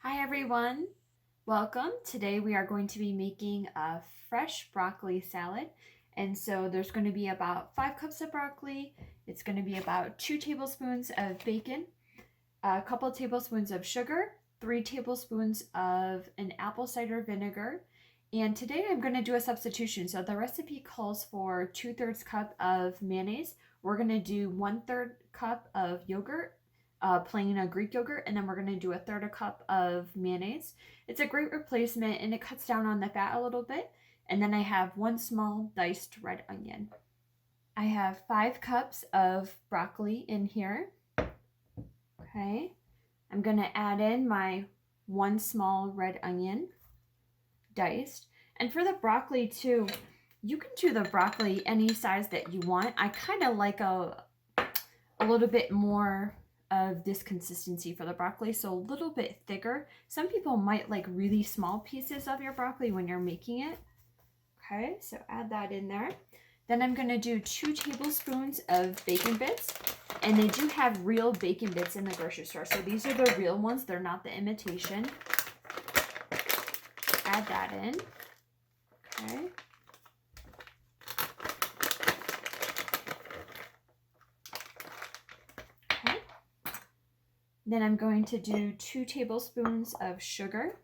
Hi everyone, welcome. Today we are going to be making a fresh broccoli salad. And so there's going to be about 5 cups of broccoli. It's going to be about 2 tablespoons of bacon, a couple tablespoons of sugar, 3 tablespoons of an apple cider vinegar. And today I'm going to do a substitution. So the recipe calls for 2/3 cup of mayonnaise. We're going to do 1/3 cup of yogurt, plain Greek yogurt, and then we're going to do 1/3 cup of mayonnaise. It's a great replacement and it cuts down on the fat a little bit. And then I have 1 small diced red onion. I have 5 cups of broccoli in here. Okay, I'm going to add in my 1 small red onion, diced. And for the broccoli too, you can do the broccoli any size that you want. I kind of like a little bit more of this consistency for the broccoli, so a little bit thicker. Some people might like really small pieces of your broccoli when you're making it. Okay, so add that in there. Then I'm going to do 2 tablespoons of bacon bits, and they do have real bacon bits in the grocery store, so these are the real ones, they're not the imitation. Add that in. Okay. Okay. Then I'm going to do 2 tablespoons of sugar.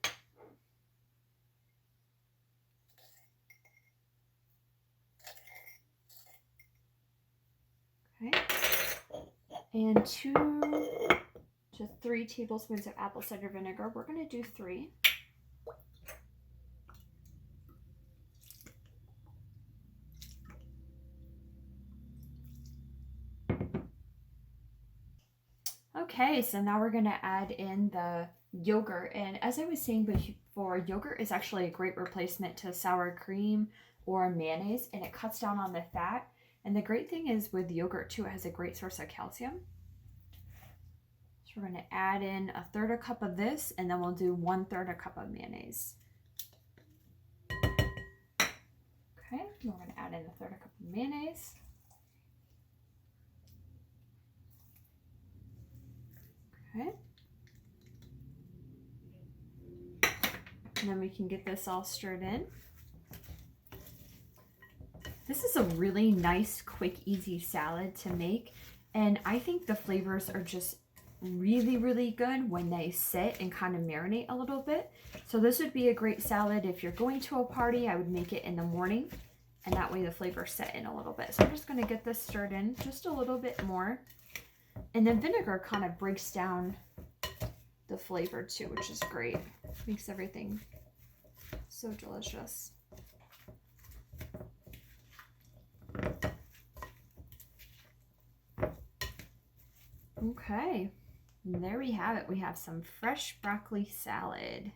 Okay. And 2 to 3 tablespoons of apple cider vinegar. We're going to do 3. Okay, so now we're going to add in the yogurt. And as I was saying before, yogurt is actually a great replacement to sour cream or mayonnaise, and it cuts down on the fat. And the great thing is with yogurt too, it has a great source of calcium. So we're going to add in 1/3 cup of this, and then we'll do 1/3 cup of mayonnaise. Okay, we're going to add in 1/3 cup of mayonnaise. Okay. And then we can get this all stirred in. This is a really nice, quick, easy salad to make. And I think the flavors are just really, really good when they sit and kind of marinate a little bit. So this would be a great salad if you're going to a party. I would make it in the morning, and that way the flavors set in a little bit. So I'm just going to get this stirred in just a little bit more. And then vinegar kind of breaks down the flavor too, which is great. Makes everything so delicious. Okay, and there we have it. We have some fresh broccoli salad.